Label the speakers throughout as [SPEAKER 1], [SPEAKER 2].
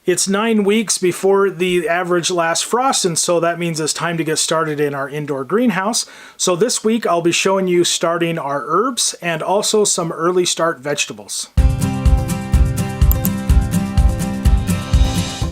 [SPEAKER 1] It's 9 weeks before the average last frost, and so that means it's time to get started in our indoor greenhouse. So this week I'll be showing you starting our herbs and also some early start vegetables.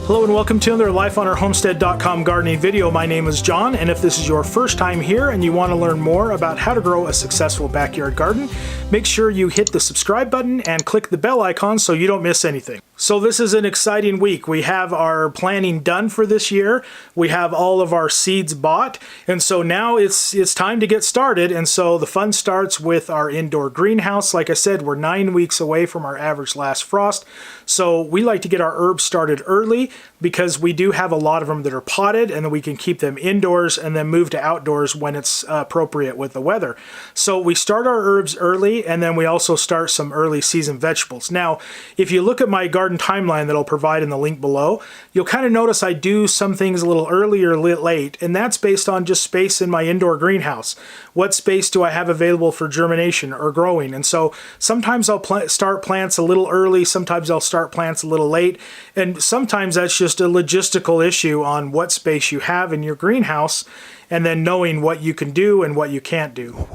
[SPEAKER 1] Hello and welcome to another lifeonourhomestead.com gardening video. My name is John, and if this is your first time here and you want to learn more about how to grow a successful backyard garden, make sure you hit the subscribe button and click the bell icon so you don't miss anything. So this is an exciting week. We have our planning done for this year. We have all of our seeds bought, and so now it's time to get started. And so the fun starts with our indoor greenhouse. Like I said, we're 9 weeks away from our average last frost. So we like to get our herbs started early because we do have a lot of them that are potted, and then we can keep them indoors and then move to outdoors when it's appropriate with the weather. So we start our herbs early, and then we also start some early season vegetables. Now, if you look at my garden timeline that I'll provide in the link below, you'll kind of notice I do some things a little early or late, and that's based on just space in my indoor greenhouse. What space do I have available for germination or growing? And so sometimes I'll start plants a little early, sometimes I'll start plants a little late, and sometimes that's just a logistical issue on what space you have in your greenhouse and then knowing what you can do and what you can't do.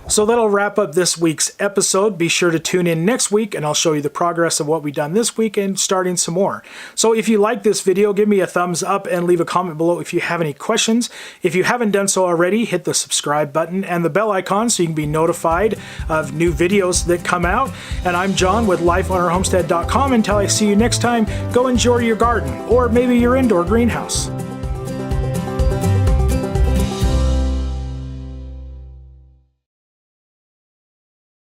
[SPEAKER 1] So that'll wrap up this week's episode. Be sure to tune in next week and I'll show you the progress of what we've done this week and starting some more. So if you like this video, give me a thumbs up and leave a comment below if you have any questions. If you haven't done so already, hit the subscribe button and the bell icon so you can be notified of new videos that come out. And I'm John with lifeonourhomestead.com. Until I see you next time, go enjoy your garden or maybe your indoor greenhouse.